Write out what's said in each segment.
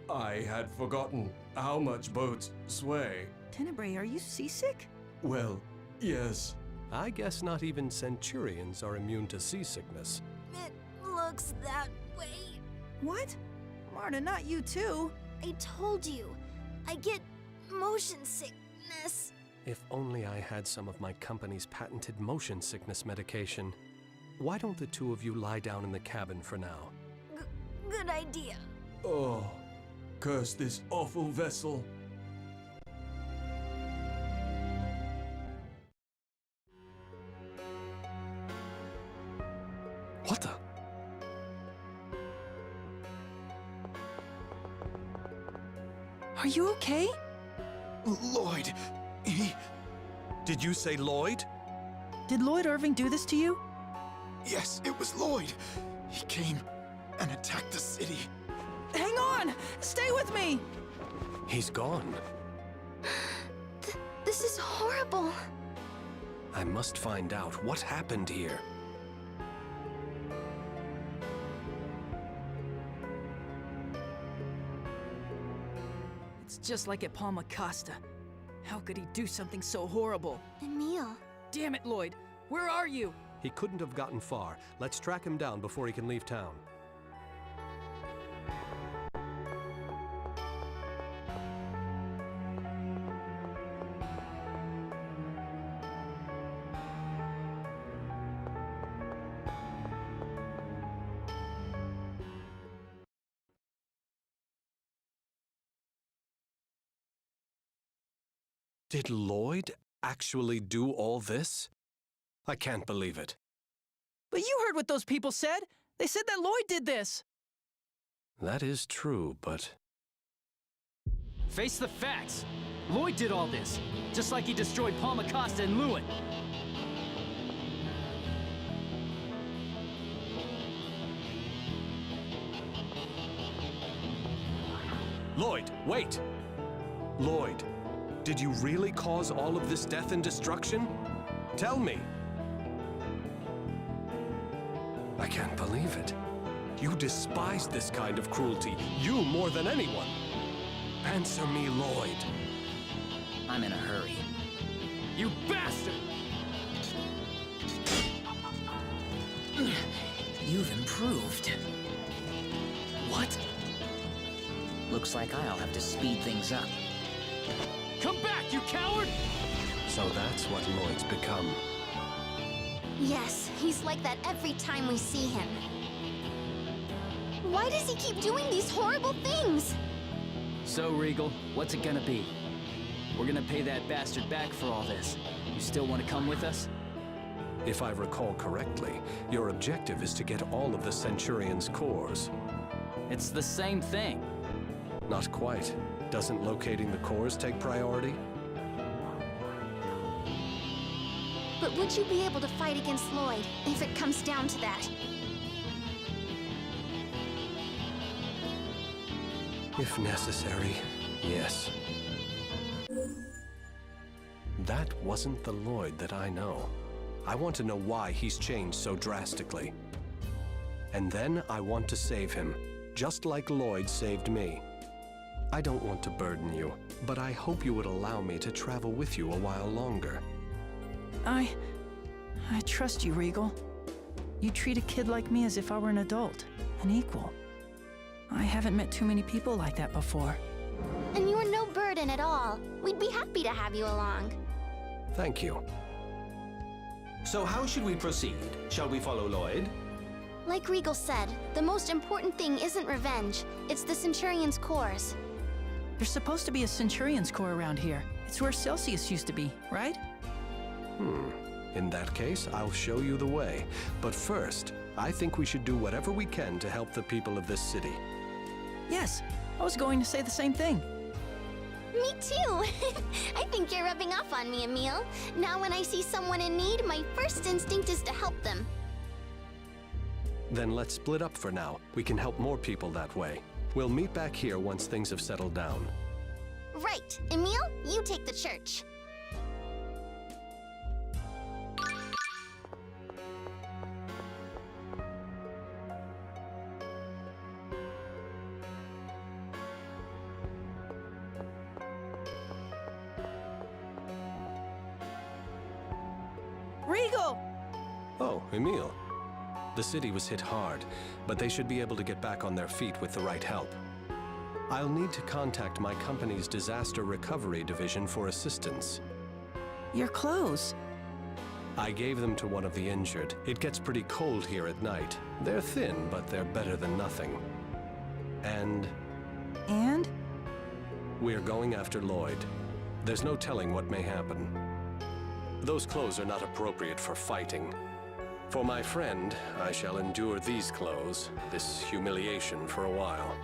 I had forgotten how much boats sway. Tenebrae, are you seasick? Well, yes. I guess not even centurions are immune to seasickness. It looks that way. What? Marta, not you too. I told you, I get motion sickness. If only I had some of my company's patented motion sickness medication. Why don't the two of you lie down in the cabin for now? Good idea. Oh, curse this awful vessel. What the? Are you okay? Lloyd, he... Did you say Lloyd? Did Lloyd Irving do this to you? Yes, it was Lloyd. He came and attacked the city. Hang on! Stay with me! He's gone. This is horrible. I must find out what happened here. It's just like at Palma Costa. How could he do something so horrible? Emil. Damn it, Lloyd! Where are you? He couldn't have gotten far. Let's track him down before he can leave town. Did Lloyd actually do all this? I can't believe it. But you heard what those people said! They said that Lloyd did this! That is true, but... Face the facts! Lloyd did all this, just like he destroyed Palma Costa and Lewin. Lloyd, wait! Lloyd, did you really cause all of this death and destruction? Tell me! I can't believe it. You despise this kind of cruelty, you more than anyone. Answer me, Lloyd. I'm in a hurry. You bastard! You've improved. What? Looks like I'll have to speed things up. Come back, you coward! So that's what Lloyd's become. Yes, he's like that every time we see him. Why does he keep doing these horrible things? So, Regal, what's it gonna be? We're gonna pay that bastard back for all this. You still want to come with us? If I recall correctly, your objective is to get all of the Centurion's cores. It's the same thing. Not quite. Doesn't locating the cores take priority? But would you be able to fight against Lloyd if it comes down to that? If necessary, yes. That wasn't the Lloyd that I know. I want to know why he's changed so drastically. And then I want to save him, just like Lloyd saved me. I don't want to burden you, but I hope you would allow me to travel with you a while longer. I trust you, Regal. You treat a kid like me as if I were an adult, an equal. I haven't met too many people like that before. And you are no burden at all. We'd be happy to have you along. Thank you. So how should we proceed? Shall we follow Lloyd? Like Regal said, the most important thing isn't revenge. It's the Centurion's cores. There's supposed to be a Centurion's Corps around here. It's where Celsius used to be, right? In that case, I'll show you the way. But first, I think we should do whatever we can to help the people of this city. Yes, I was going to say the same thing. Me too! I think you're rubbing off on me, Emil. Now when I see someone in need, my first instinct is to help them. Then let's split up for now. We can help more people that way. We'll meet back here once things have settled down. Right. Emil, you take the church. Regal! Oh, Emil. The city was hit hard, but they should be able to get back on their feet with the right help. I'll need to contact my company's disaster recovery division for assistance. Your clothes. I gave them to one of the injured. It gets pretty cold here at night. They're thin, but they're better than nothing. And And? we're going after Lloyd. There's no telling what may happen. Those clothes are not appropriate for fighting. For my friend, I shall endure these clothes, this humiliation for a while.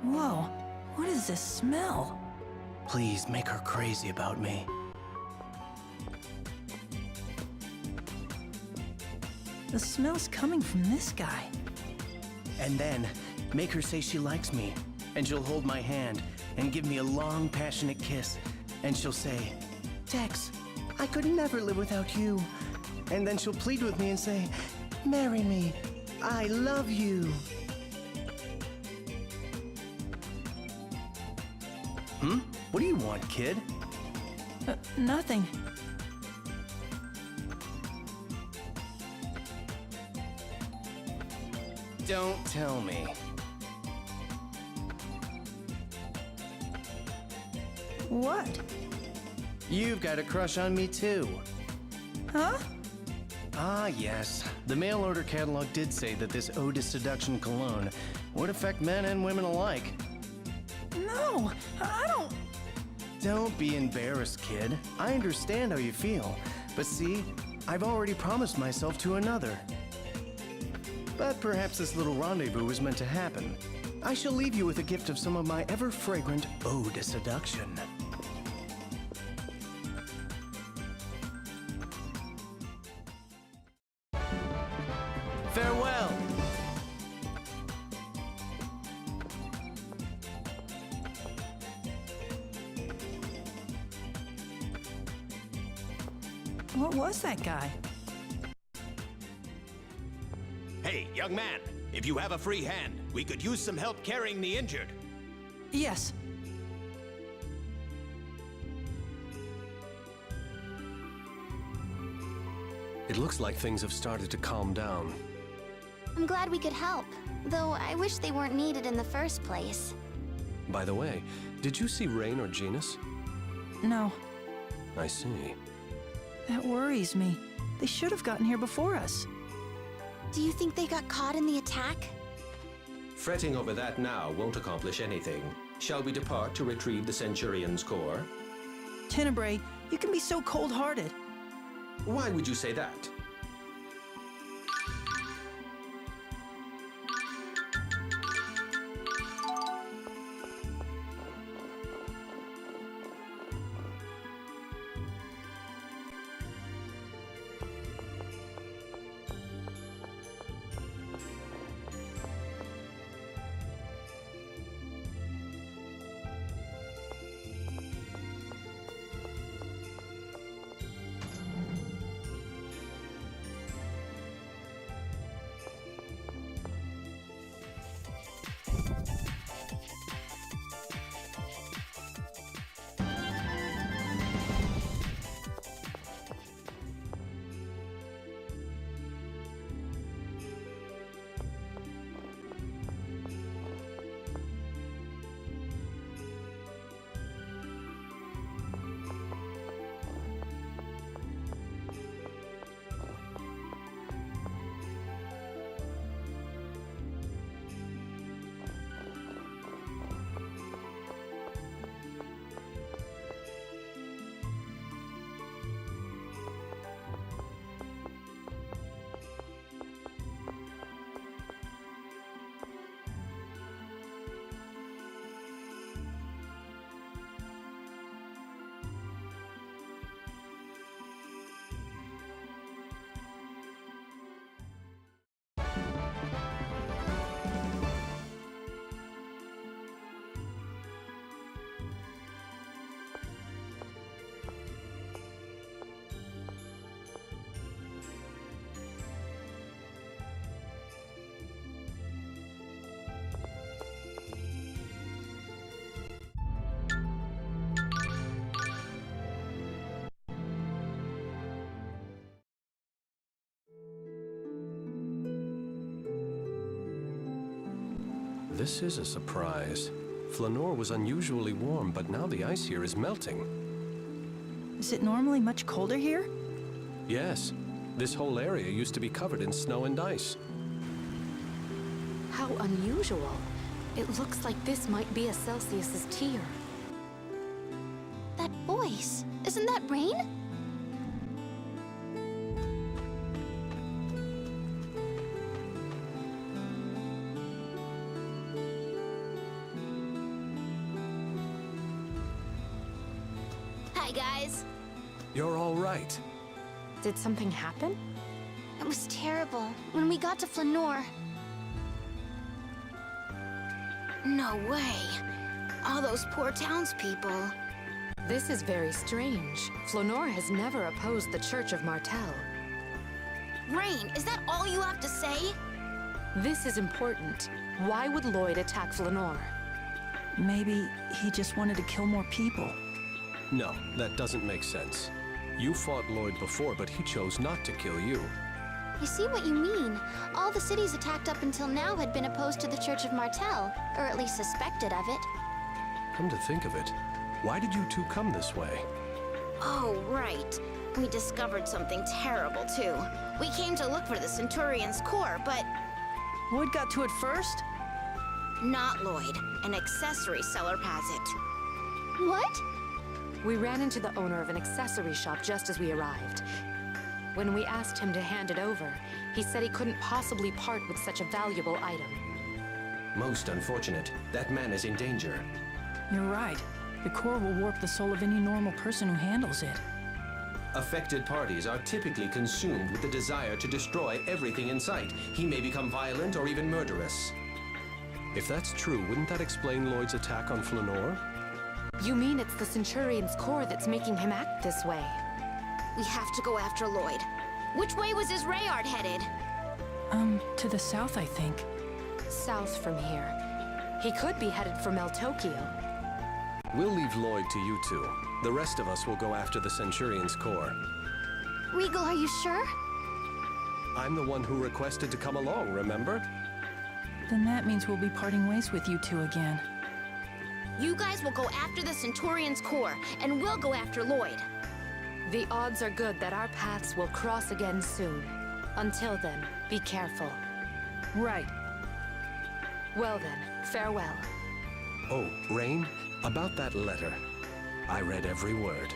Whoa, what is this smell? Please make her crazy about me. The smell's coming from this guy. And then, make her say she likes me. And she'll hold my hand and give me a long, passionate kiss. And she'll say, Tex, I could never live without you. And then she'll plead with me and say, marry me. I love you. What do you want, kid? Nothing. Don't tell me. What? You've got a crush on me too. Huh? Ah, yes. The mail order catalog did say that this Ode to Seduction cologne would affect men and women alike. No, I don't... Don't be embarrassed, kid. I understand how you feel. But see, I've already promised myself to another. But perhaps this little rendezvous was meant to happen. I shall leave you with a gift of some of my ever-fragrant Ode to Seduction. Farewell! What was that guy? Hey, young man, if you have a free hand, we could use some help carrying the injured. Yes. It looks like things have started to calm down. I'm glad we could help, though I wish they weren't needed in the first place. By the way, did you see Rain or Genus? No, I see. that worries me. They should have gotten here before us. Do you think they got caught in the attack? Fretting over that now won't accomplish anything. Shall we depart to retrieve the Centurion's core? Tenebrae, you can be so cold-hearted. Why would you say that? This is a surprise. Flanoir was unusually warm, but now the ice here is melting. Is it normally much colder here? Yes. This whole area used to be covered in snow and ice. How unusual. It looks like this might be a Celsius's tier. That voice, isn't that Rain? Hi, guys. You're all right. Did something happen? It was terrible when we got to Flanoir. No way. All those poor townspeople. This is very strange. Flanoir has never opposed the Church of Martel. Rain, is that all you have to say? This is important. Why would Lloyd attack Flanoir? Maybe he just wanted to kill more people. No, that doesn't make sense. You fought Lloyd before, but he chose not to kill you. I see what you mean. All the cities attacked up until now had been opposed to the Church of Martel, or at least suspected of it. Come to think of it, why did you two come this way? Oh, right. We discovered something terrible, too. We came to look for the Centurion's core, but Lloyd got to it first? not Lloyd. An accessory seller has it. What? We ran into the owner of an accessory shop just as we arrived. When we asked him to hand it over, he said he couldn't possibly part with such a valuable item. Most unfortunate. That man is in danger. You're right. The core will warp the soul of any normal person who handles it. Affected parties are typically consumed with the desire to destroy everything in sight. He may become violent or even murderous. If that's true, wouldn't that explain Lloyd's attack on Flanoir? You mean it's the Centurion's core that's making him act this way? We have to go after Lloyd. Which way was his Rayard headed? To the south, I think. South from here. He could be headed for Meltokio. We'll leave Lloyd to you two. The rest of us will go after the Centurion's core. Regal, are you sure? I'm the one who requested to come along, remember? Then that means we'll be parting ways with you two again. You guys will go after the Centurion's core, and we'll go after Lloyd. The odds are good that our paths will cross again soon. Until then, be careful. Right. Well then, farewell. Oh, Rain, about that letter. I read every word.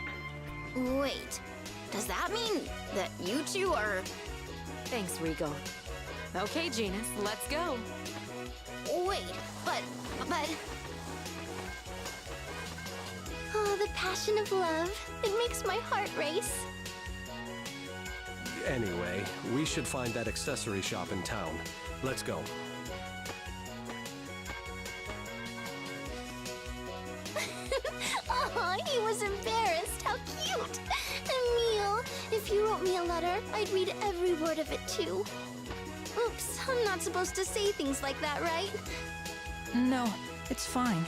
Wait, does that mean that you two are... Thanks, Regal. Okay, Genus, let's go. Wait, but... Oh, the passion of love. It makes my heart race. Anyway, we should find that accessory shop in town. Let's go. Aw, he was embarrassed. How cute. Emile, if you wrote me a letter, I'd read every word of it too. Oops, I'm not supposed to say things like that, right? No, it's fine.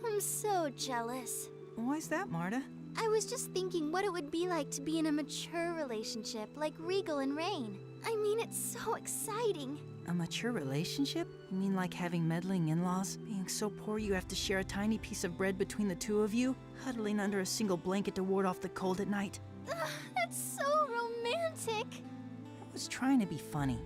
I'm so jealous. Why's that, Marta? I was just thinking what it would be like to be in a mature relationship like Regal and Rain. I mean, it's so exciting. A mature relationship? You mean like having meddling in-laws? Being so poor you have to share a tiny piece of bread between the two of you? Huddling under a single blanket to ward off the cold at night? Ugh, that's so romantic. I was trying to be funny.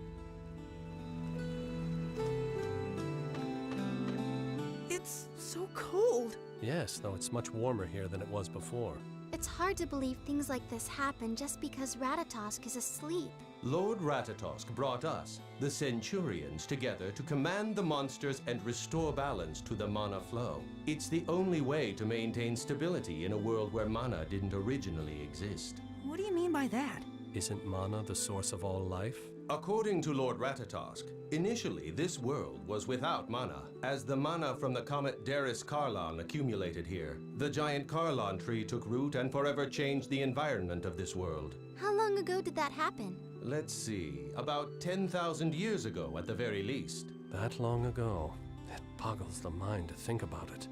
It's so cold. Yes, though it's much warmer here than it was before. It's hard to believe things like this happen just because Ratatosk is asleep. Lord Ratatosk brought us, the Centurions, together to command the monsters and restore balance to the mana flow. It's the only way to maintain stability in a world where mana didn't originally exist. What do you mean by that? Isn't mana the source of all life? According to Lord Ratatosk, initially this world was without mana, as the mana from the comet Darius Carlon accumulated here. The giant Carlon tree took root and forever changed the environment of this world. How long ago did that happen? Let's see, about 10,000 years ago at the very least. That long ago. It boggles the mind to think about it.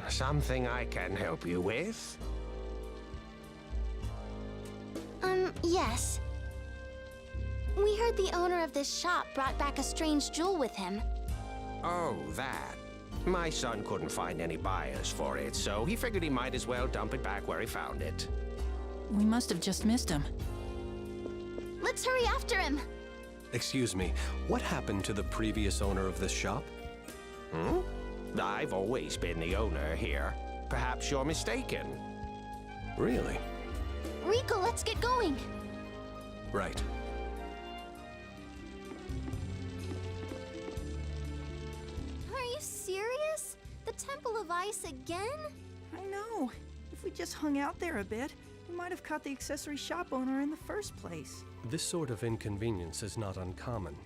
Something I can help you with? Yes. We heard the owner of this shop brought back a strange jewel with him. Oh, that. My son couldn't find any buyers for it, so he figured he might as well dump it back where he found it. We must have just missed him. Let's hurry after him. Excuse me, what happened to the previous owner of this shop? I've always been the owner here. Perhaps you're mistaken. Really? Rico, let's get going. Right. Are you serious? The Temple of Ice again? I know. If we just hung out there a bit, we might have caught the accessory shop owner in the first place. This sort of inconvenience is not uncommon.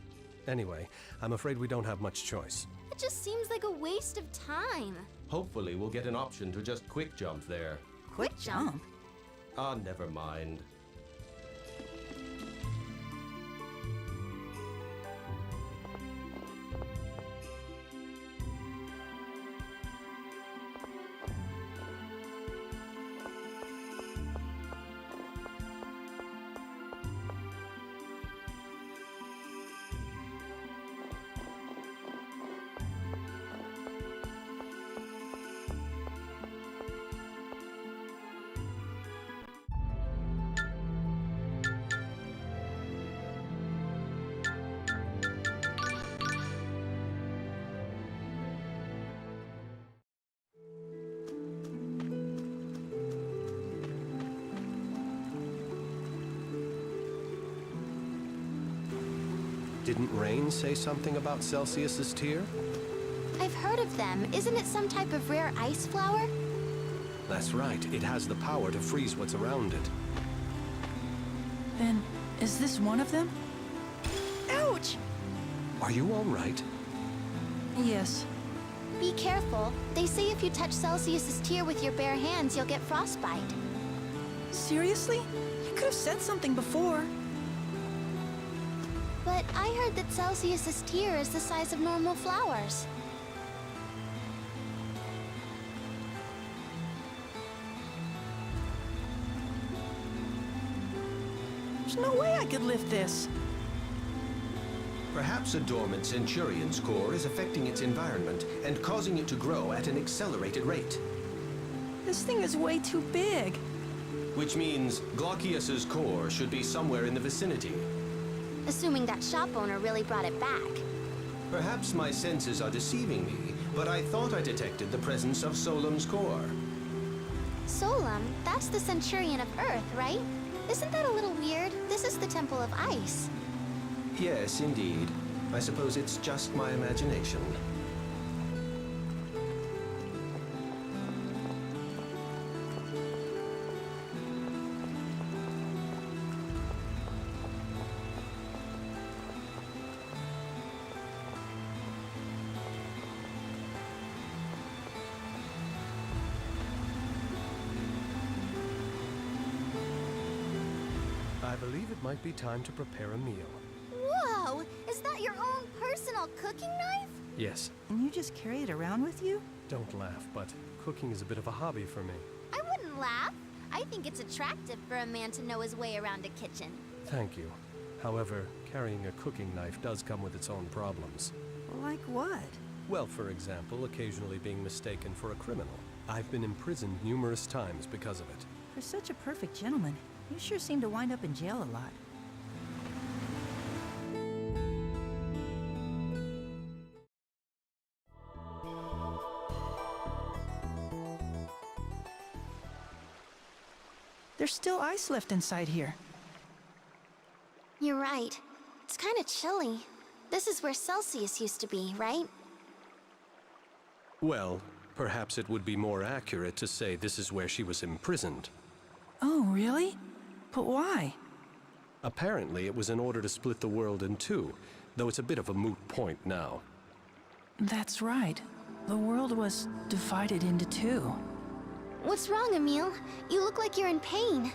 Anyway, I'm afraid we don't have much choice. It just seems like a waste of time. Hopefully we'll get an option to just quick jump there. Quick jump? Ah, never mind. Didn't Rain say something about Celsius's tear? I've heard of them. Isn't it some type of rare ice flower? That's right. It has the power to freeze what's around it. Then, is this one of them? Ouch! Are you all right? Yes. Be careful. They say if you touch Celsius's tear with your bare hands, you'll get frostbite. Seriously? You could have said something before. But I heard that Celsius's tear is the size of normal flowers. There's no way I could lift this. Perhaps a dormant Centurion's core is affecting its environment and causing it to grow at an accelerated rate. This thing is way too big. Which means Glaucius's core should be somewhere in the vicinity. Assuming that shop owner really brought it back. Perhaps my senses are deceiving me, but I thought I detected the presence of Solemn's core. Solem, that's the Centurion of Earth, right? Isn't that a little weird? This is the Temple of Ice. Yes, indeed. I suppose it's just my imagination. I believe it might be time to prepare a meal. Whoa! Is that your own personal cooking knife? Yes. And you just carry it around with you? Don't laugh, but cooking is a bit of a hobby for me. I wouldn't laugh. I think it's attractive for a man to know his way around a kitchen. Thank you. However, carrying a cooking knife does come with its own problems. Like what? Well, for example, occasionally being mistaken for a criminal. I've been imprisoned numerous times because of it. For such a perfect gentleman, you sure seem to wind up in jail a lot. There's still ice left inside here. You're right. It's kind of chilly. This is where Celsius used to be, right? Well, perhaps it would be more accurate to say this is where she was imprisoned. Oh, really? But why? Apparently, it was in order to split the world in two, though it's a bit of a moot point now. That's right. The world was divided into two. What's wrong, Emile? You look like you're in pain.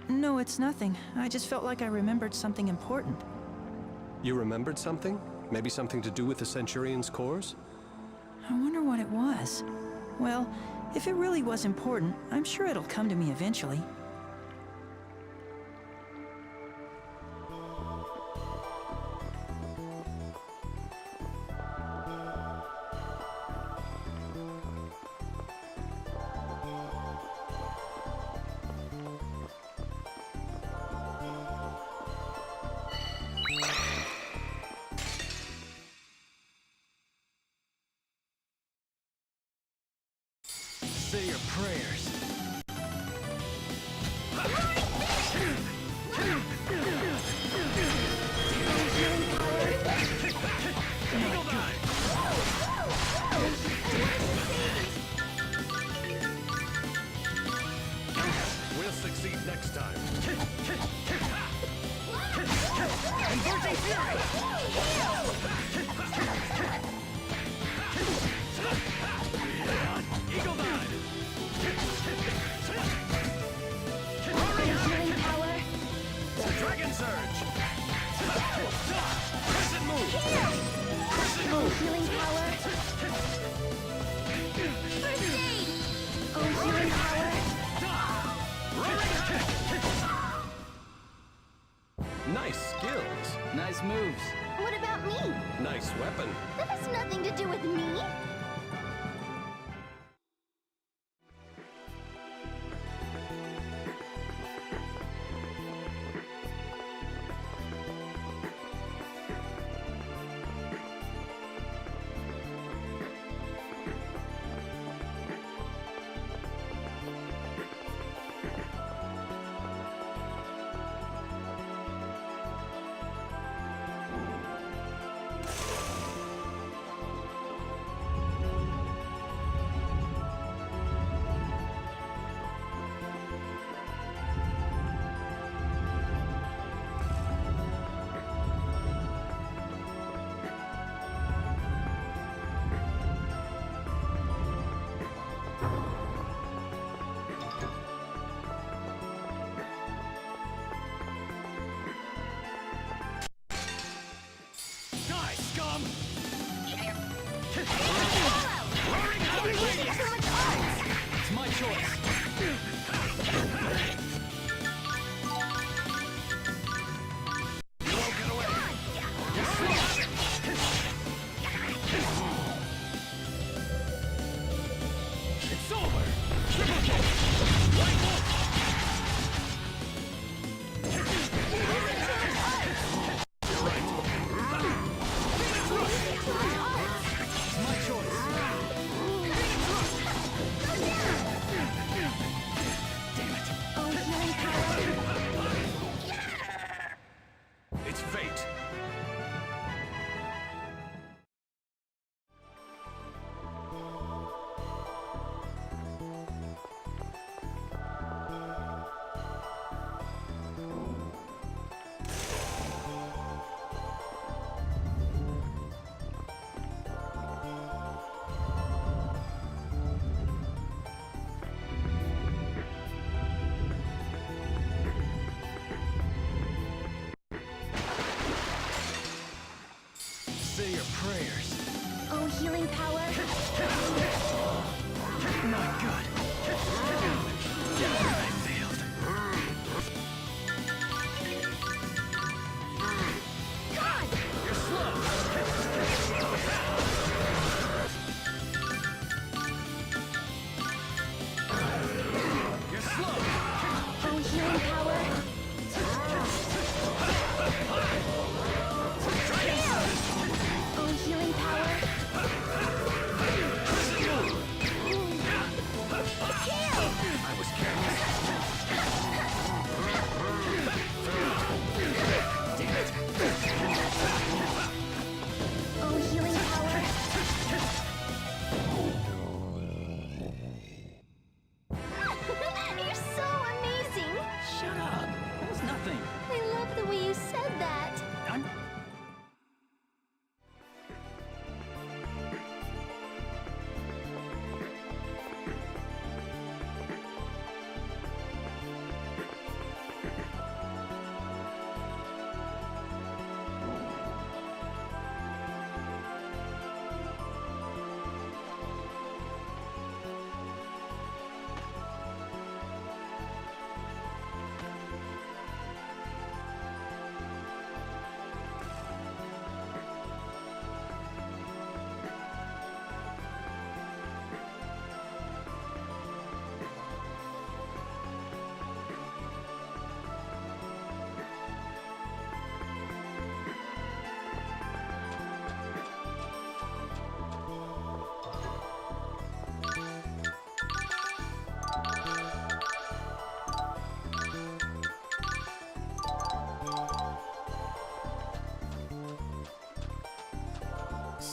No, it's nothing. I just felt like I remembered something important. You remembered something? Maybe something to do with the Centurion's cores? I wonder what it was. Well, if it really was important, I'm sure it'll come to me eventually. Say your prayers. Eagle dive! We'll succeed next time. Converging fury! Eagle dive! Healing power. Dragon surge! Crescent move! Crescent move! Healing power. First aid. Oh, healing power. Nice skills. Nice moves. What about me? Nice weapon. That has nothing to do with me. Die, scum! It's my choice. You won't get away. It's over. Triple kick. White wolf. You're right. It's my choice. Damn it. Oh, healing power. It's fate. Say your prayers. Oh, healing power. Not good. I failed. God! You're slow. You're slow. Oh, healing power. Oh, healing power. I was careless.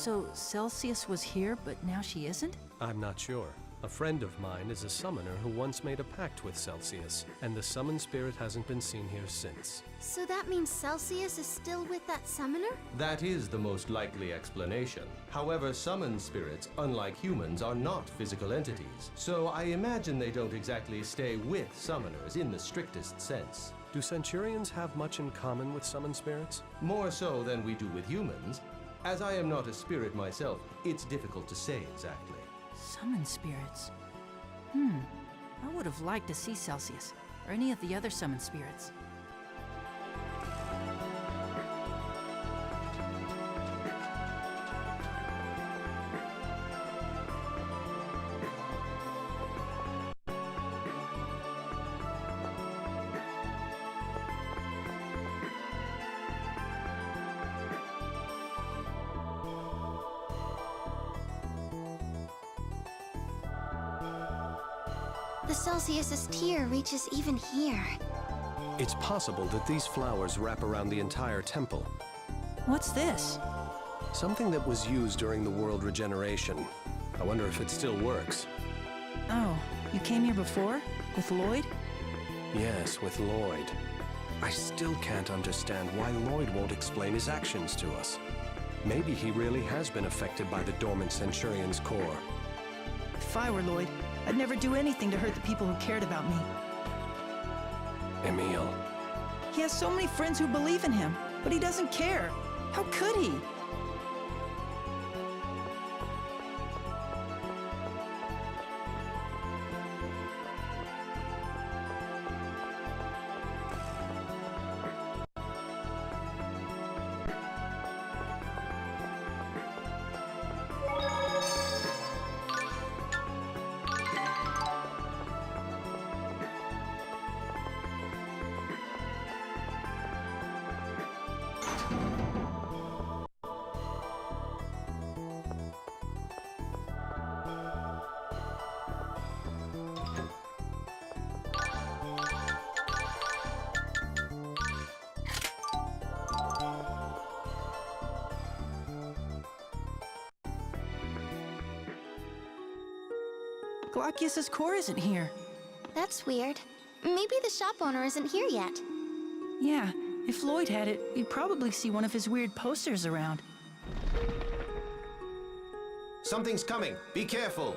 So Celsius was here, but now she isn't? I'm not sure. A friend of mine is a summoner who once made a pact with Celsius, and the summoned spirit hasn't been seen here since. So that means Celsius is still with that summoner? That is the most likely explanation. However, summoned spirits, unlike humans, are not physical entities. So I imagine they don't exactly stay with summoners in the strictest sense. Do Centurions have much in common with summoned spirits? More so than we do with humans. As I am not a spirit myself, it's difficult to say exactly. Summon spirits. I would have liked to see Celsius, or any of the other summoned spirits. The Celsius's tear reaches even here. It's possible that these flowers wrap around the entire temple. What's this? Something that was used during the world regeneration. I wonder if it still works. Oh, you came here before? With Lloyd? Yes, with Lloyd. I still can't understand why Lloyd won't explain his actions to us. Maybe he really has been affected by the dormant Centurion's core. If I were Lloyd, I'd never do anything to hurt the people who cared about me. Emil. He has so many friends who believe in him, but he doesn't care. How could he? Glaucius's core isn't here. That's weird. Maybe the shop owner isn't here yet. Yeah, if Lloyd had it, you'd probably see one of his weird posters around. Something's coming. Be careful.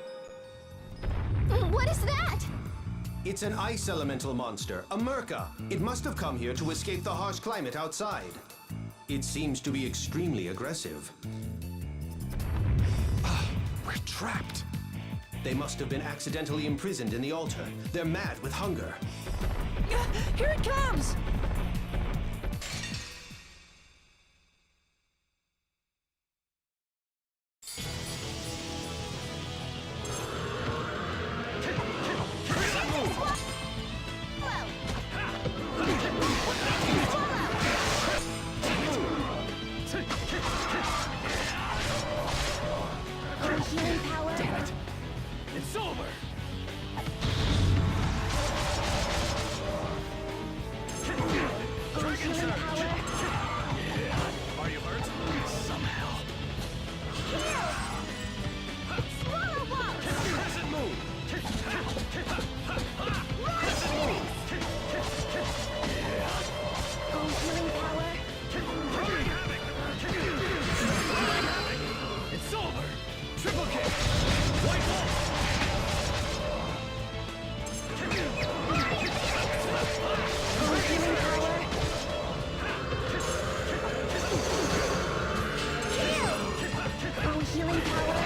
What is that? It's an ice elemental monster, a Merca. It must have come here to escape the harsh climate outside. It seems to be extremely aggressive. We're trapped. They must have been accidentally imprisoned in the altar. They're mad with hunger. Here it comes! Healing power. Damn it! It's over! Healing power. Are you hurt? Somehow. Swallow wall. Crescent moon! Healing power. Running havoc! It's over! Triple kick! White wall! Healing power. Healing power.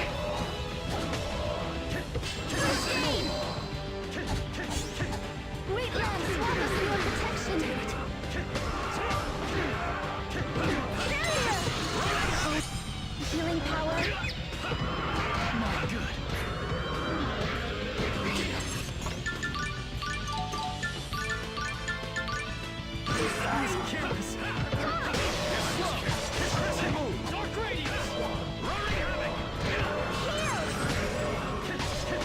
Great land, swallow seal protection. Healing power. Not good. Careless. Crescent moon! Dark radiance! Running havoc! Dragon surge!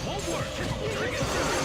Won't work! Dragon surge!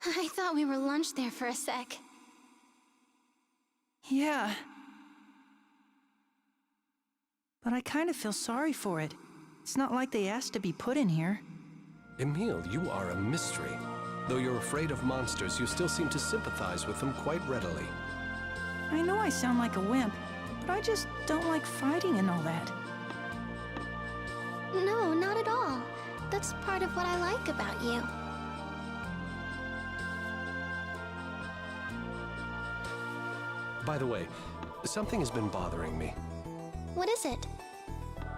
I thought we were lunch there for a sec. Yeah. But I kind of feel sorry for it. It's not like they asked to be put in here. Emil, you are a mystery. Though you're afraid of monsters, you still seem to sympathize with them quite readily. I know I sound like a wimp, but I just don't like fighting and all that. No, not at all. That's part of what I like about you. By the way, something has been bothering me. What is it?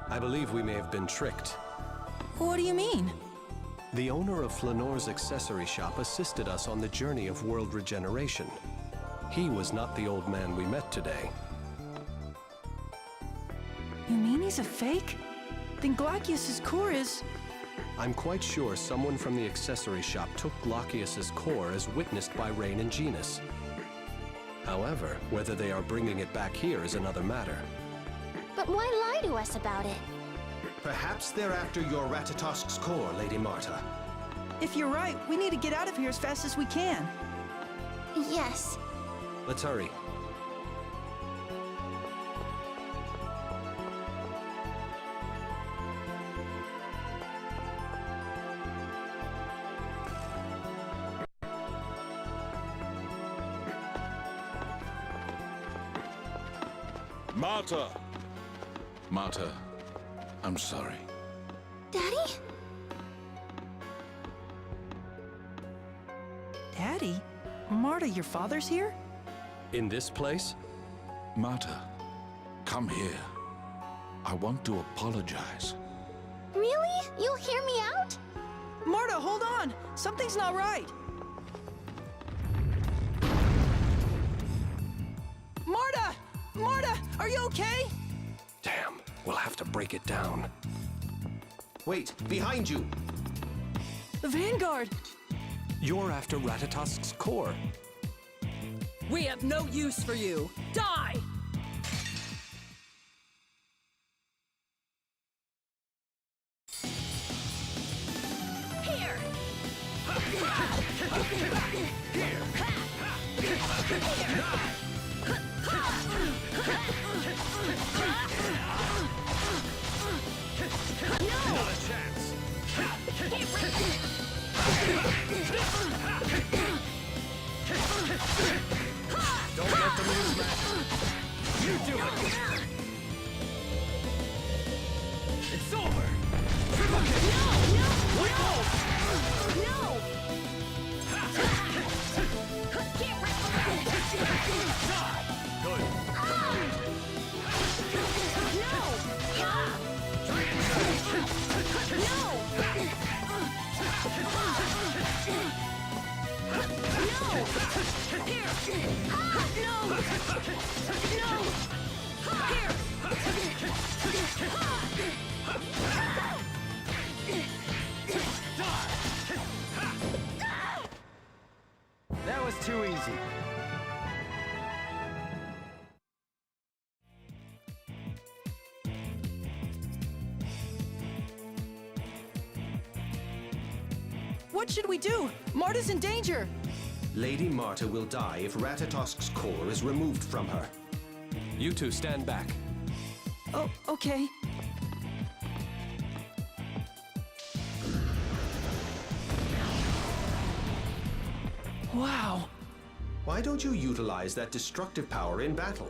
I believe we may have been tricked. What do you mean? The owner of Flanoir's accessory shop assisted us on the journey of world regeneration. He was not the old man we met today. You mean he's a fake? Then Glaucius's core is... I'm quite sure someone from the accessory shop took Glaucius's core as witnessed by Rain and Genus. However, whether they are bringing it back here is another matter. But why lie to us about it? Perhaps they're after your Ratatosk's core, Lady Marta. If you're right, we need to get out of here as fast as we can. Yes. Let's hurry. Marta! Marta, I'm sorry. Daddy? Daddy? Marta, your father's here? In this place? Marta, come here. I want to apologize. Really? You'll hear me out? Marta, hold on! Something's not right! Marta! Marta, are you okay? Damn, we'll have to break it down. Wait, behind you! The Vanguard! You're after Ratatosk's core. We have no use for you! Die! Here! Not a chance! Don't let them use magic! You do it! It's over! That was too easy. What should we do? Marta's in danger! Lady Marta will die if Ratatosk's core is removed from her. You two stand back. Oh, okay. Wow. Why don't you utilize that destructive power in battle?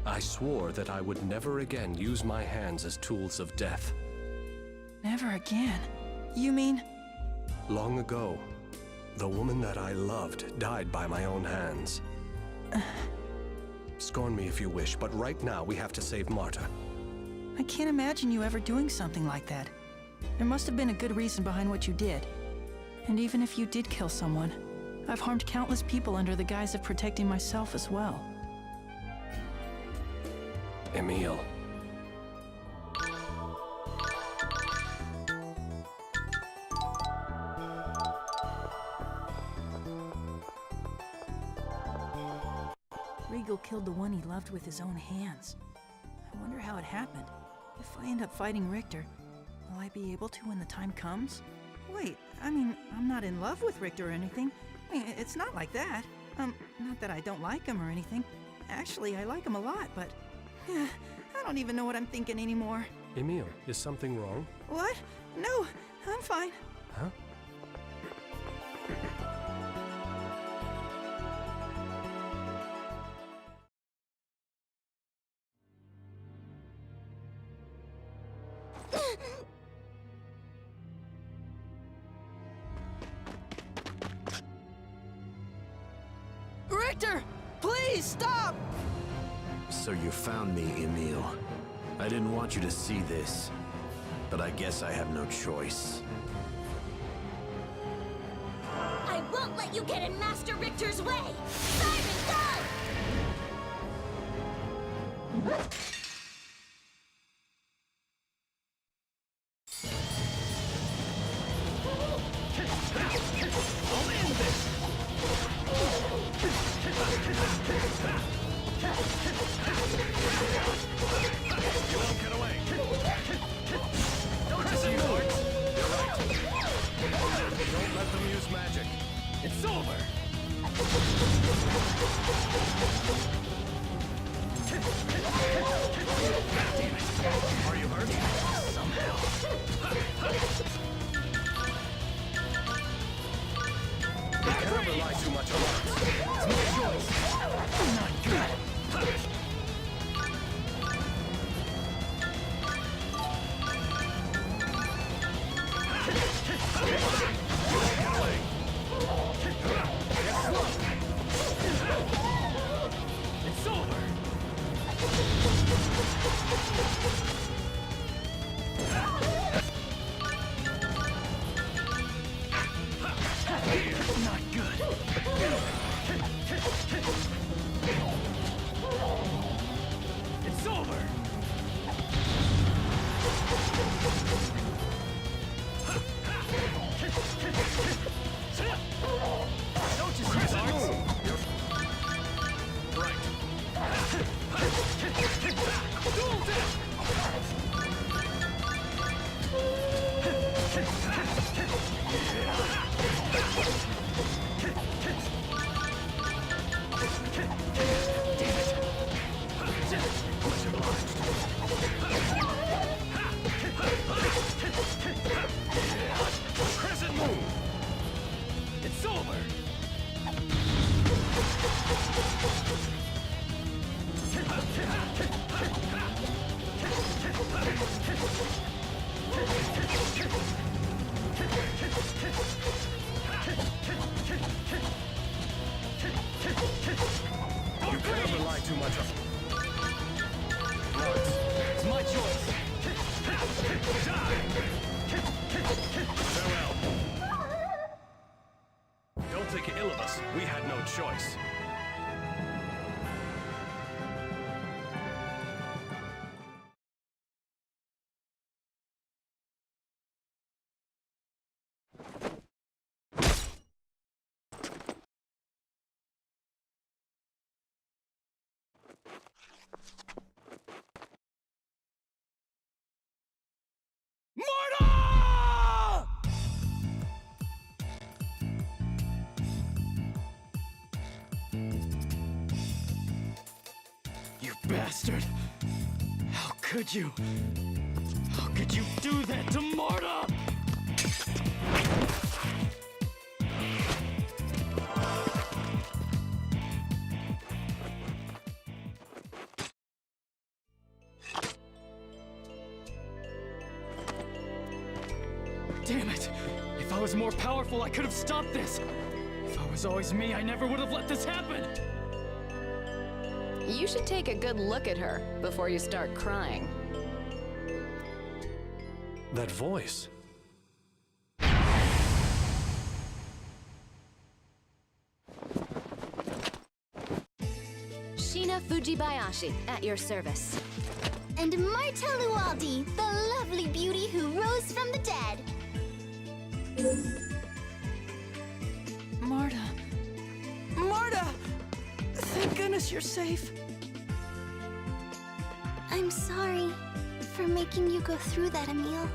I swore that I would never again use my hands as tools of death. Never again. You mean... Long ago, the woman that I loved died by my own hands. Scorn me if you wish, but right now we have to save Marta. I can't imagine you ever doing something like that. There must have been a good reason behind what you did. And even if you did kill someone, I've harmed countless people under the guise of protecting myself as well. Emil. Regal killed the one he loved with his own hands. I wonder how it happened. If I end up fighting Richter, will I be able to when the time comes? Wait, I mean, I'm not in love with Richter or anything. I mean, it's not like that. Not that I don't like him or anything. Actually, I like him a lot, but I don't even know what I'm thinking anymore. Emil, is something wrong? What? No, I'm fine. Huh? Richter! Please, stop! So you found me, Emil. I didn't want you to see this, but I guess I have no choice. I won't let you get in Master Richter's way! Siren, go! It's over! Damn it! Are you hurt? Somehow. You can't rely too much on us. It's my choice. Not good. Get away! It's over! Not good. It's over! Don't you see darts? Right. Duel death! Damn it! Much obliged. Crescent moon! It's over! You can't rely too much on... It's my choice. Die! Farewell. Don't think ill of us. We had no choice. You bastard! How could you? How could you do that to Marta? Damn it! If I was more powerful, I could have stopped this! If I was always me, I never would have let this happen! You should take a good look at her before you start crying. That voice. Shina Fujibayashi, at your service. And Marta Lualdi, the lovely beauty who rose from the dead. Marta. Marta! Thank goodness you're safe. I'm sorry for making you go through that, Emil.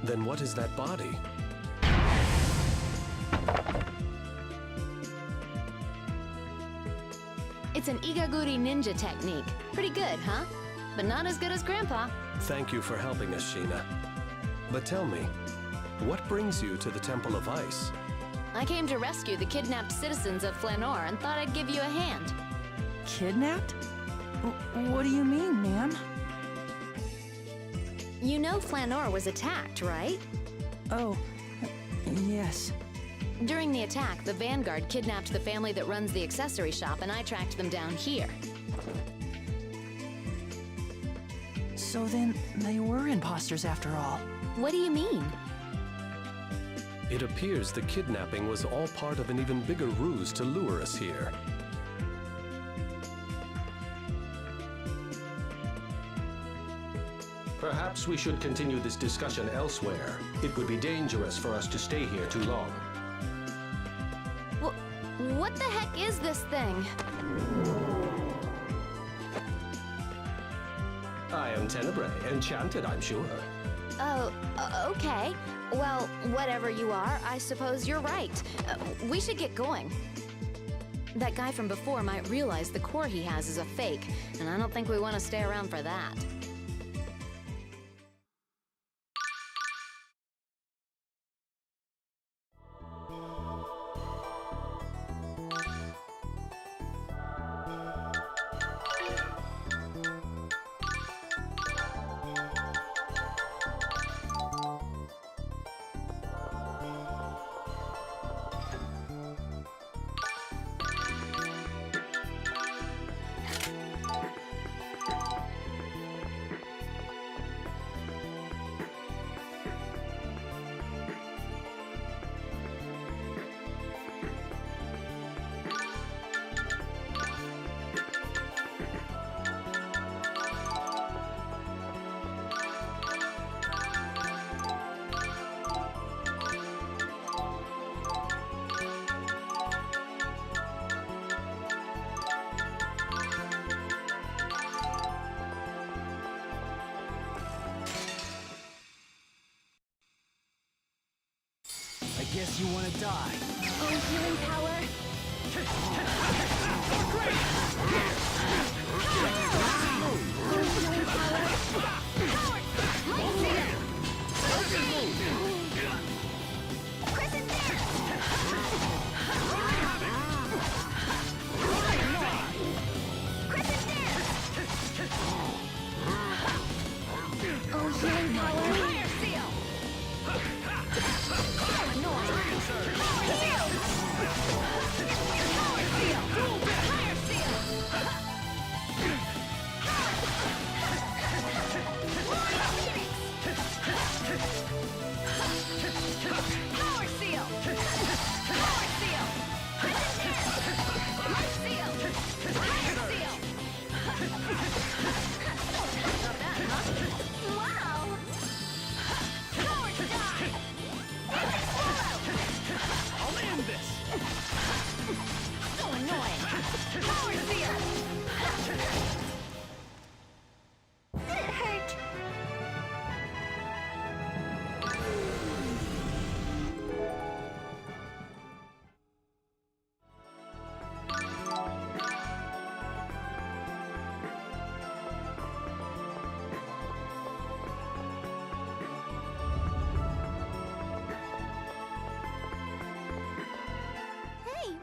Then what is that body? It's an Igaguri ninja technique. Pretty good, huh? But not as good as Grandpa. Thank you for helping us, Sheena. But tell me, what brings you to the Temple of Ice? I came to rescue the kidnapped citizens of Flanoir and thought I'd give you a hand. Kidnapped? What do you mean, ma'am? You know Flanoir was attacked, right? Oh, yes. During the attack, the Vanguard kidnapped the family that runs the accessory shop, and I tracked them down here. So then, they were imposters after all. What do you mean? It appears the kidnapping was all part of an even bigger ruse to lure us here. Perhaps we should continue this discussion elsewhere. It would be dangerous for us to stay here too long. What the heck is this thing? I am Tenebrae, enchanted, I'm sure. Oh, okay. Well, whatever you are, I suppose you're right. We should get going. That guy from before might realize the core he has is a fake, and I don't think we want to stay around for that. I guess you want to die. Oh, healing power.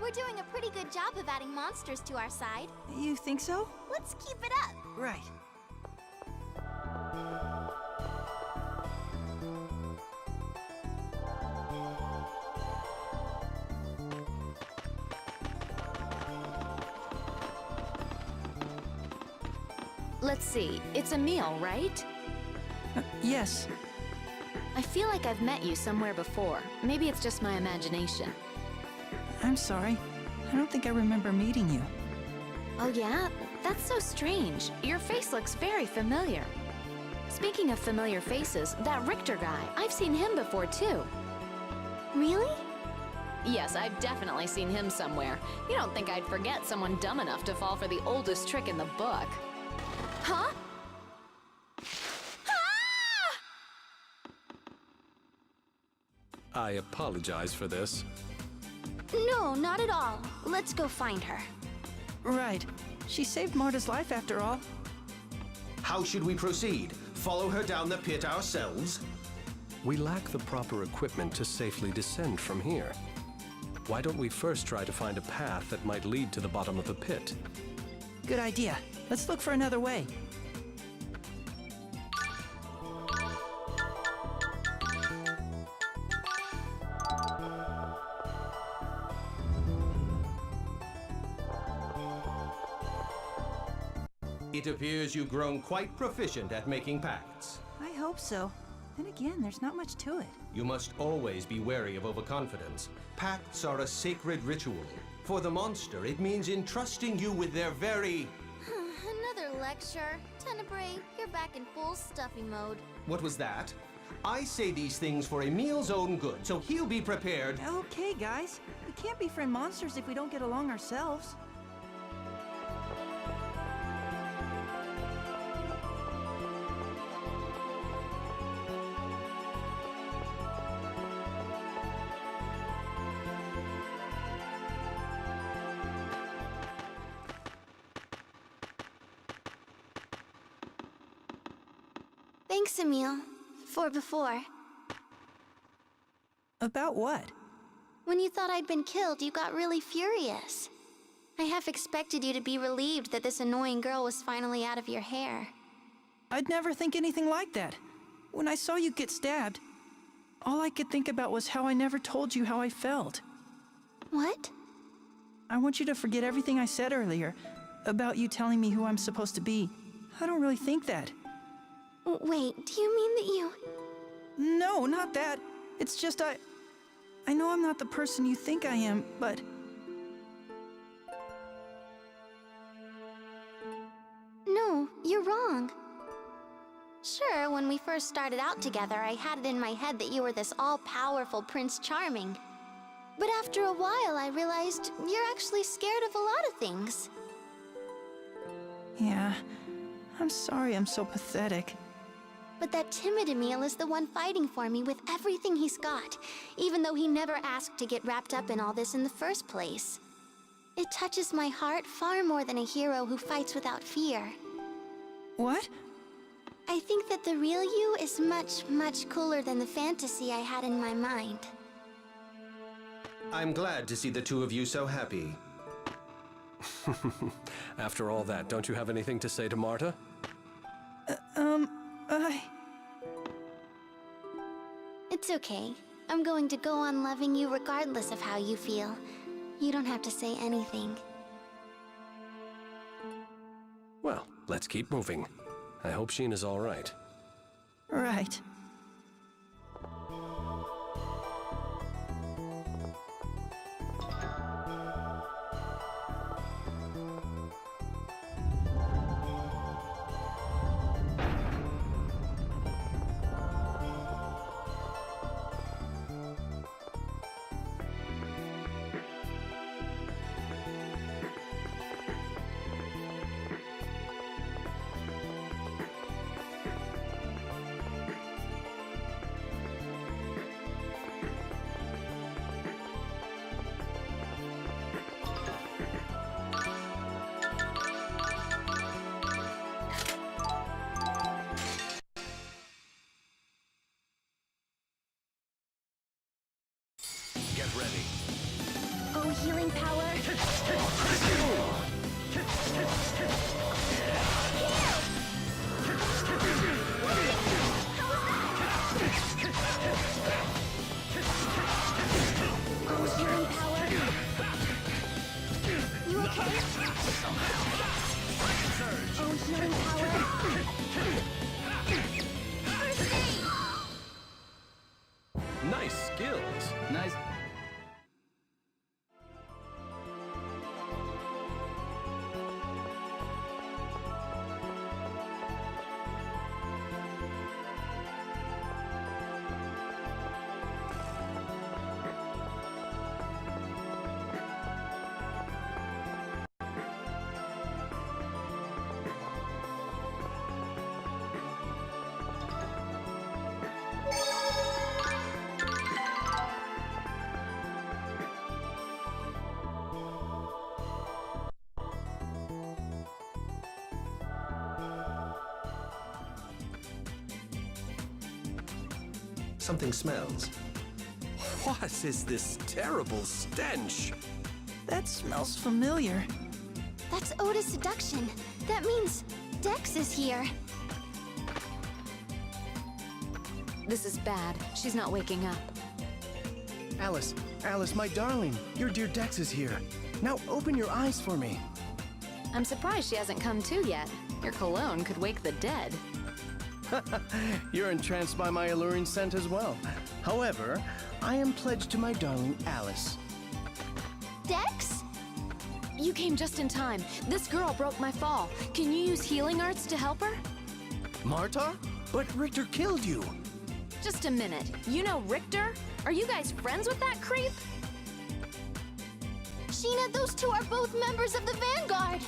We're doing a pretty good job of adding monsters to our side. You think so? Let's keep it up. Right. Let's see. It's a meal, right? Yes. I feel like I've met you somewhere before. Maybe it's just my imagination. I'm sorry. I don't think I remember meeting you. Oh yeah? That's so strange. Your face looks very familiar. Speaking of familiar faces, that Richter guy, I've seen him before too. Really? Yes, I've definitely seen him somewhere. You don't think I'd forget someone dumb enough to fall for the oldest trick in the book. Huh? I apologize for this. No, not at all. Let's go find her. Right. She saved Marta's life after all. How should we proceed? Follow her down the pit ourselves? We lack the proper equipment to safely descend from here. Why don't we first try to find a path that might lead to the bottom of the pit? Good idea. Let's look for another way. It appears you've grown quite proficient at making pacts. I hope so. Then again, there's not much to it. You must always be wary of overconfidence. Pacts are a sacred ritual. For the monster, it means entrusting you with their very... Another lecture. Tenebrae, you're back in full stuffy mode. What was that? I say these things for Emil's own good, so he'll be prepared. Okay, guys. We can't befriend monsters if we don't get along ourselves. Thanks, Emil. For before. About what? When you thought I'd been killed, you got really furious. I half expected you to be relieved that this annoying girl was finally out of your hair. I'd never think anything like that. When I saw you get stabbed, all I could think about was how I never told you how I felt. What? I want you to forget everything I said earlier about you telling me who I'm supposed to be. I don't really think that. Wait, do you mean that you... No, not that. It's just I know I'm not the person you think I am, but... No, you're wrong. Sure, when we first started out together, I had it in my head that you were this all-powerful Prince Charming. But after a while, I realized you're actually scared of a lot of things. Yeah, I'm sorry I'm so pathetic. But that timid Emil is the one fighting for me with everything he's got, even though he never asked to get wrapped up in all this in the first place. It touches my heart far more than a hero who fights without fear. What? I think that the real you is much, much cooler than the fantasy I had in my mind. I'm glad to see the two of you so happy. After all that, don't you have anything to say to Marta? It's okay. I'm going to go on loving you regardless of how you feel. You don't have to say anything. Well, let's keep moving. I hope Sheena's all right. Right. Get ready. Oh, healing power. Oh, healing power. You okay? Oh, healing power. First aid! Nice skills. Nice. Something smells. What is this terrible stench? That smells familiar. That's Oda's seduction. That means Dex is here. This is bad. She's not waking up. Alice, Alice, my darling, your dear Dex is here. Now open your eyes for me. I'm surprised she hasn't come to yet. Your cologne could wake the dead. You're entranced by my alluring scent as well. However, I am pledged to my darling Alice. Dex? You came just in time. This girl broke my fall. Can you use healing arts to help her? Marta? But Richter killed you. Just a minute. You know Richter? Are you guys friends with that creep? Sheena, those two are both members of the Vanguard.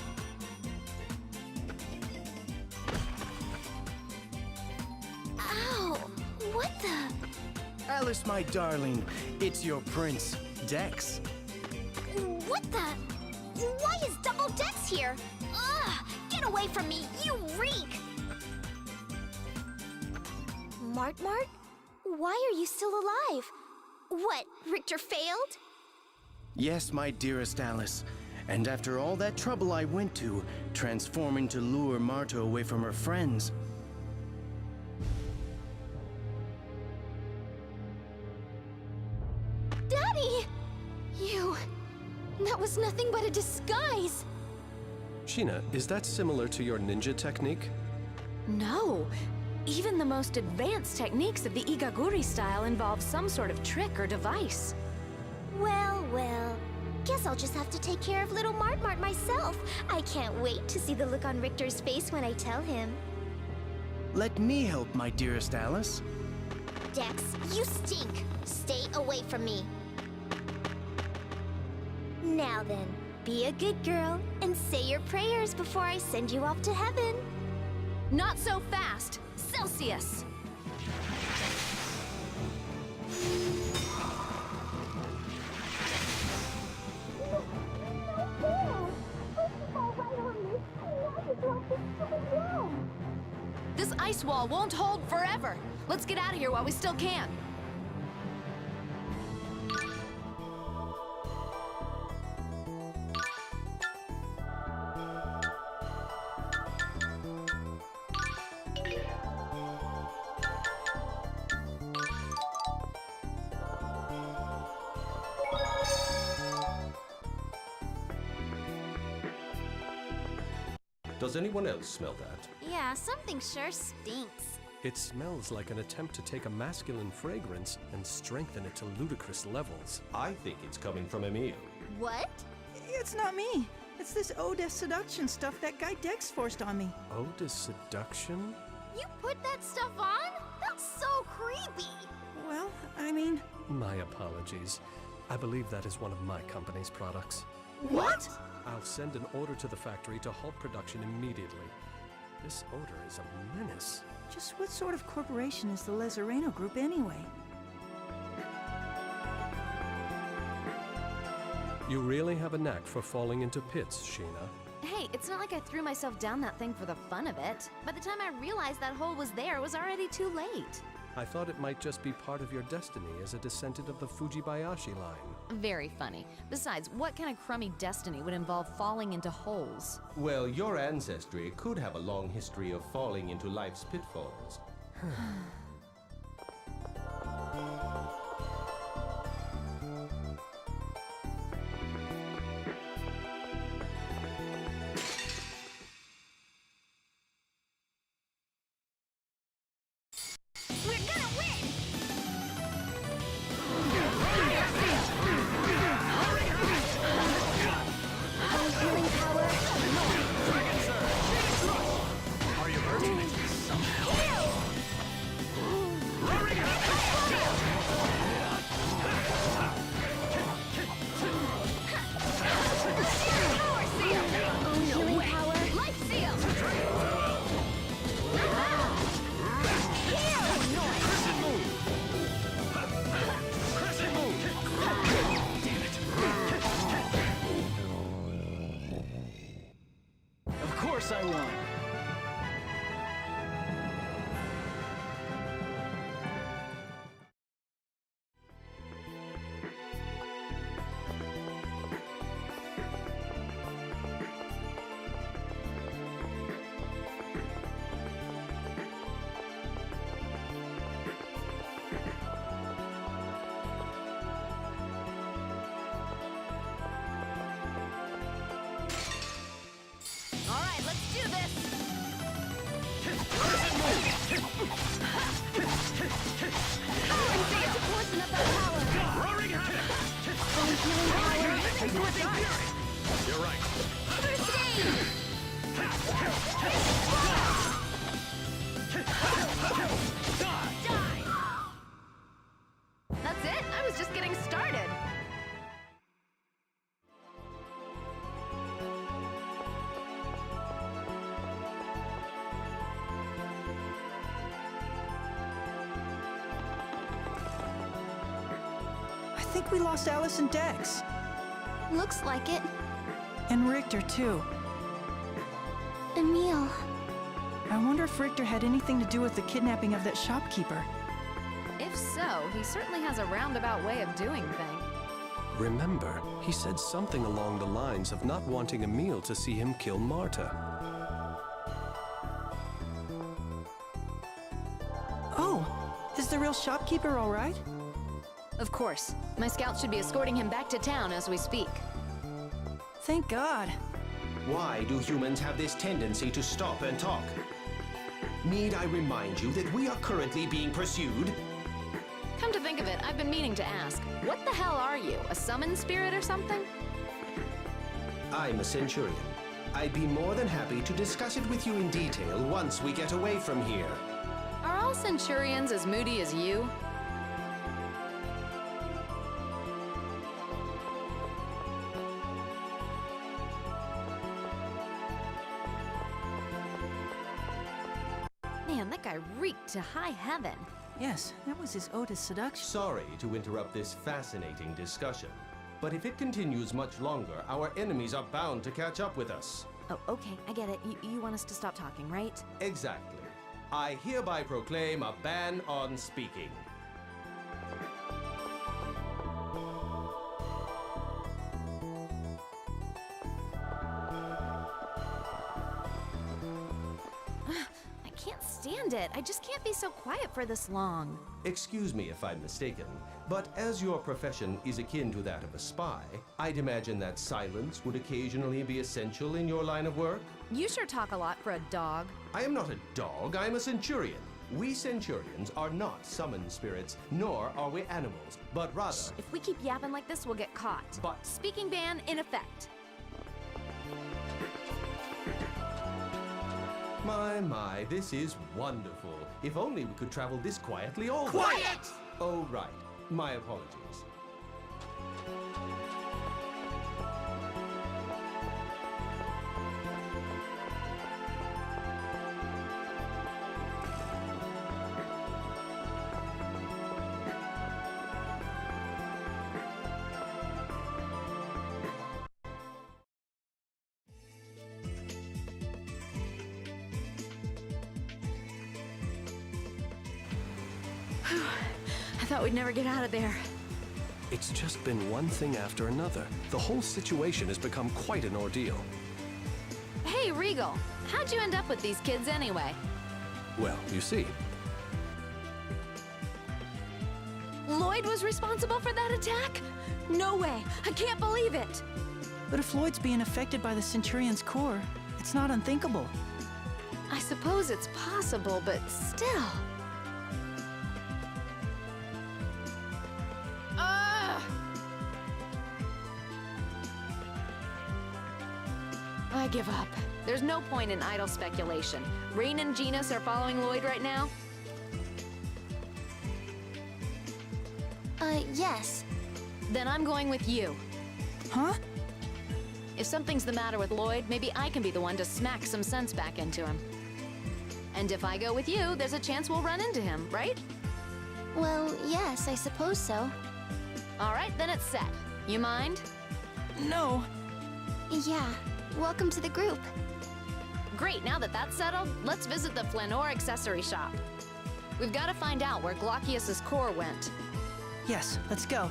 Ow! What the? Alice, my darling, it's your prince, Dex. What the? Why is Double Dex here? Ugh! Get away from me, you reek! Mart? Why are you still alive? What, Richter failed? Yes, my dearest Alice. And after all that trouble I went to, transforming to lure Marta away from her friends. Daddy! That was nothing but a disguise! Sheena, is that similar to your ninja technique? No. Even the most advanced techniques of the Igaguri style involve some sort of trick or device. Well. Guess I'll just have to take care of little Mart myself. I can't wait to see the look on Richter's face when I tell him. Let me help, my dearest Alice. Dex, you stink. Stay away from me. Now then, be a good girl and say your prayers before I send you off to heaven. Not so fast! Celsius! This ice wall won't hold forever. Let's get out of here while we still can. Does anyone else smell that? Yeah, something sure stinks. It smells like an attempt to take a masculine fragrance and strengthen it to ludicrous levels. I think it's coming from Emil. What? It's not me. It's this Oda seduction stuff that guy Dex forced on me. Oda's seduction? You put that stuff on? That's so creepy. Well, I mean... My apologies. I believe that is one of my company's products. What? I'll send an order to the factory to halt production immediately. This odor is a menace. Just what sort of corporation is the Lezareno Group anyway? You really have a knack for falling into pits, Sheena. Hey, it's not like I threw myself down that thing for the fun of it. By the time I realized that hole was there, it was already too late. I thought it might just be part of your destiny as a descendant of the Fujibayashi line. Very funny. Besides, what kind of crummy destiny would involve falling into holes? Well, your ancestry could have a long history of falling into life's pitfalls. You're right. First aid! Die! That's it? I was just getting started. I think we lost Alice and Dex. Looks like it. And Richter, too. Emil. I wonder if Richter had anything to do with the kidnapping of that shopkeeper. If so, he certainly has a roundabout way of doing things. Remember, he said something along the lines of not wanting Emil to see him kill Marta. Oh, is the real shopkeeper all right? Of course. My scouts should be escorting him back to town as we speak. Thank God. Why do humans have this tendency to stop and talk? Need I remind you that we are currently being pursued? Come to think of it, I've been meaning to ask. What the hell are you? A summon spirit or something? I'm a Centurion. I'd be more than happy to discuss it with you in detail once we get away from here. Are all Centurions as moody as you? Man, that guy reeked to high heaven. Yes, that was his ode to seduction. Sorry to interrupt this fascinating discussion, but if it continues much longer, our enemies are bound to catch up with us. Oh, okay, I get it. You want us to stop talking, right? Exactly. I hereby proclaim a ban on speaking. I can't stand it. I just can't be so quiet for this long. Excuse me if I'm mistaken, but as your profession is akin to that of a spy, I'd imagine that silence would occasionally be essential in your line of work? You sure talk a lot for a dog. I am not a dog, I am a Centurion. We Centurions are not summoned spirits, nor are we animals, but rather... Shh, if we keep yapping like this, we'll get caught. But... Speaking ban in effect. My, this is wonderful. If only we could travel this quietly all the Quiet! Oh, right. My apologies. I thought we'd never get out of there. It's just been one thing after another. The whole situation has become quite an ordeal. Hey, Regal, how'd you end up with these kids anyway? Well, you see. Lloyd was responsible for that attack? No way! I can't believe it! But if Lloyd's being affected by the Centurion's core, it's not unthinkable. I suppose it's possible, but still... I give up. There's no point in idle speculation. Rain and Genus are following Lloyd right now? Yes. Then I'm going with you. Huh? If something's the matter with Lloyd, maybe I can be the one to smack some sense back into him. And if I go with you, there's a chance we'll run into him, right? Well, yes, I suppose so. All right, then it's set. You mind? No. Yeah. Welcome to the group. Great, now that that's settled, let's visit the Flanoir accessory shop. We've got to find out where Glaucius's core went. Yes, let's go.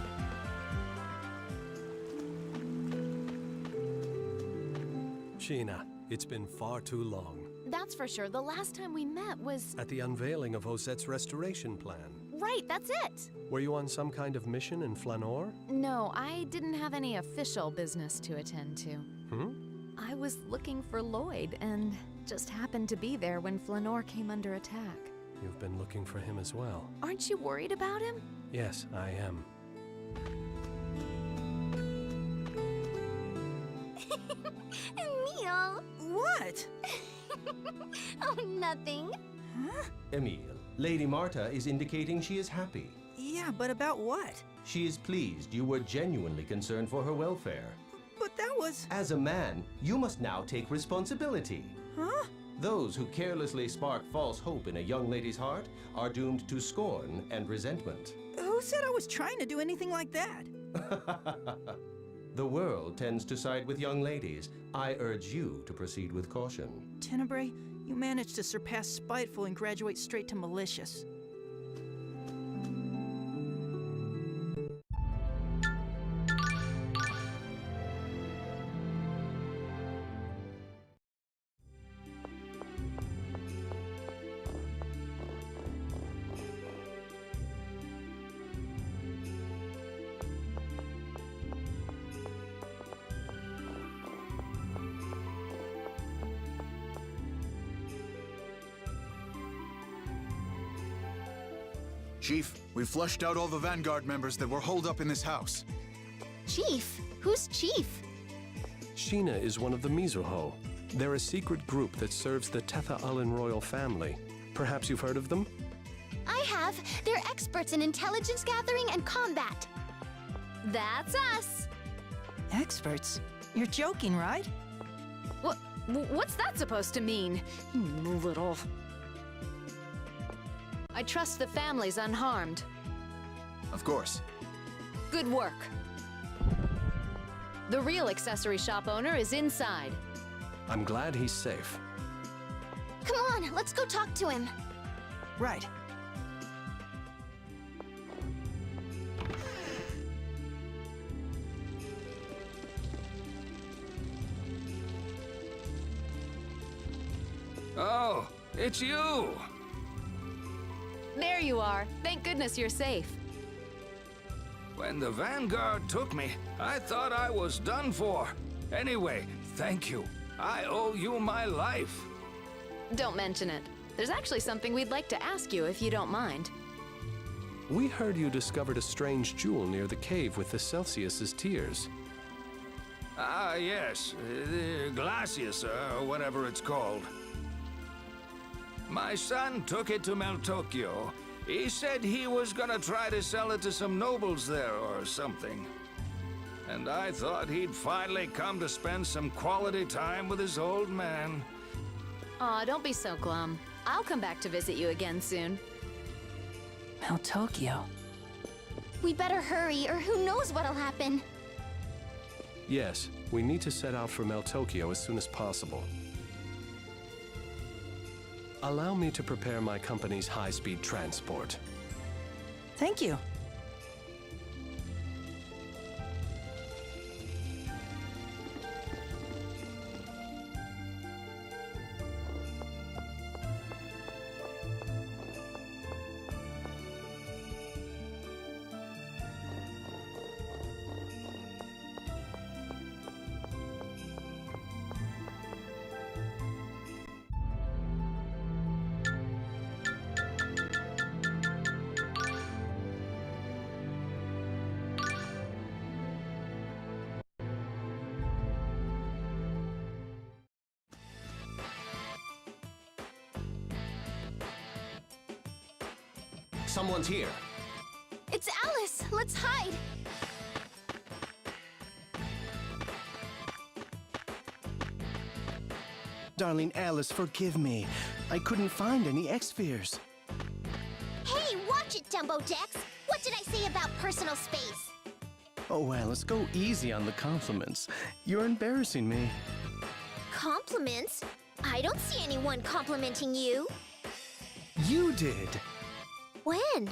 Sheena, it's been far too long. That's for sure. The last time we met was... At the unveiling of Josette's restoration plan. Right, that's it! Were you on some kind of mission in Flanoir? No, I didn't have any official business to attend to. I was looking for Lloyd, and just happened to be there when Flanoir came under attack. You've been looking for him as well. Aren't you worried about him? Yes, I am. Emil! What? Oh, nothing. Huh? Emil, Lady Marta is indicating she is happy. Yeah, but about what? She is pleased you were genuinely concerned for her welfare. But that was... As a man, you must now take responsibility. Huh? Those who carelessly spark false hope in a young lady's heart are doomed to scorn and resentment. Who said I was trying to do anything like that? The world tends to side with young ladies. I urge you to proceed with caution. Tenebrae, you managed to surpass spiteful and graduate straight to malicious. Chief, we flushed out all the Vanguard members that were holed up in this house. Chief? Who's Chief? Sheena is one of the Mizuho. They're a secret group that serves the Tetha Ulin royal family. Perhaps you've heard of them? I have. They're experts in intelligence gathering and combat. That's us! Experts? You're joking, right? What's that supposed to mean? Little... I trust the family's unharmed. Of course. Good work. The real accessory shop owner is inside. I'm glad he's safe. Come on, let's go talk to him. Right. Oh, it's you! There you are. Thank goodness you're safe. When the Vanguard took me, I thought I was done for. Anyway, thank you. I owe you my life. Don't mention it. There's actually something we'd like to ask you if you don't mind. We heard you discovered a strange jewel near the cave with the Celsius's tears. Ah, yes. The Glacius, or whatever it's called. My son took it to Meltokyo. He said he was gonna try to sell it to some nobles there or something. And I thought he'd finally come to spend some quality time with his old man. Aw, don't be so glum. I'll come back to visit you again soon. Meltokyo. We better hurry, or who knows what'll happen. Yes, we need to set out for Meltokyo as soon as possible. Allow me to prepare my company's high-speed transport. Thank you. Someone's here. It's Alice! Let's hide! Darling Alice, forgive me. I couldn't find any X-Spheres. Hey, watch it, Dumbo Dex! What did I say about personal space? Oh, Alice, go easy on the compliments. You're embarrassing me. Compliments? I don't see anyone complimenting you. You did. When?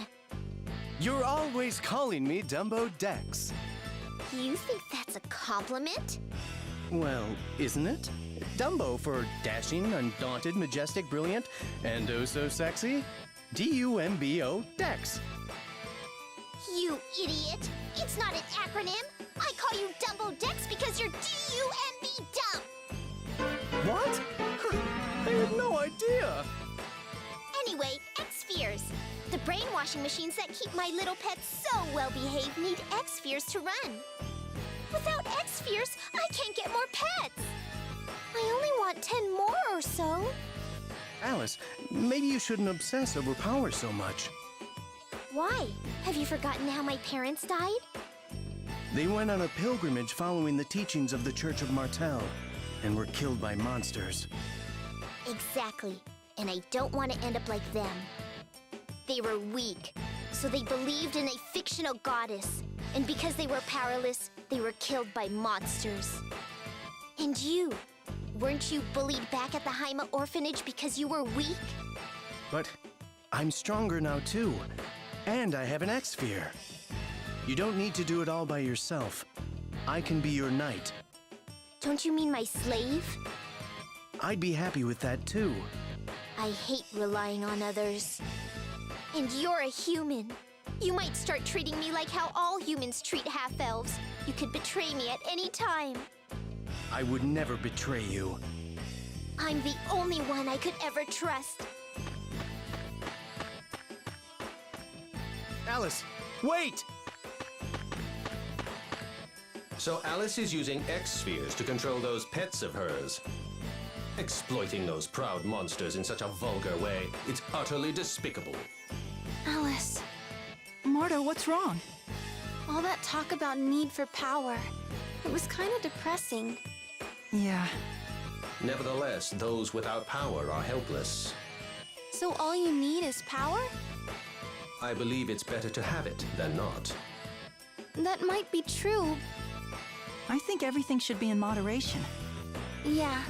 You're always calling me Dumbo Dex. You think that's a compliment? Well, isn't it? Dumbo for dashing, undaunted, majestic, brilliant, and oh so sexy. D-U-M-B-O Dex. You idiot! It's not an acronym! I call you Dumbo Dex because you're D-U-M-B dumb! What? I had no idea! Anyway, X-Spheres. The brainwashing machines that keep my little pets so well-behaved need X-Spheres to run. Without X-Spheres, spheres, I can't get more pets! I only want 10 more or so. Alice, maybe you shouldn't obsess over power so much. Why? Have you forgotten how my parents died? They went on a pilgrimage following the teachings of the Church of Martel, and were killed by monsters. Exactly. And I don't want to end up like them. They were weak, so they believed in a fictional goddess. And because they were powerless, they were killed by monsters. And you? Weren't you bullied back at the Haima orphanage because you were weak? But I'm stronger now too, and I have an X-Sphere. You don't need to do it all by yourself. I can be your knight. Don't you mean my slave? I'd be happy with that too. I hate relying on others. And you're a human. You might start treating me like how all humans treat half-elves. You could betray me at any time. I would never betray you. I'm the only one I could ever trust. Alice, wait! So Alice is using X-spheres to control those pets of hers. Exploiting those proud monsters in such a vulgar way, it's utterly despicable. Alice. Marta, what's wrong? All that talk about need for power. It was kind of depressing. Yeah. Nevertheless, those without power are helpless. So all you need is power? I believe it's better to have it than not. That might be true. I think everything should be in moderation. Yeah,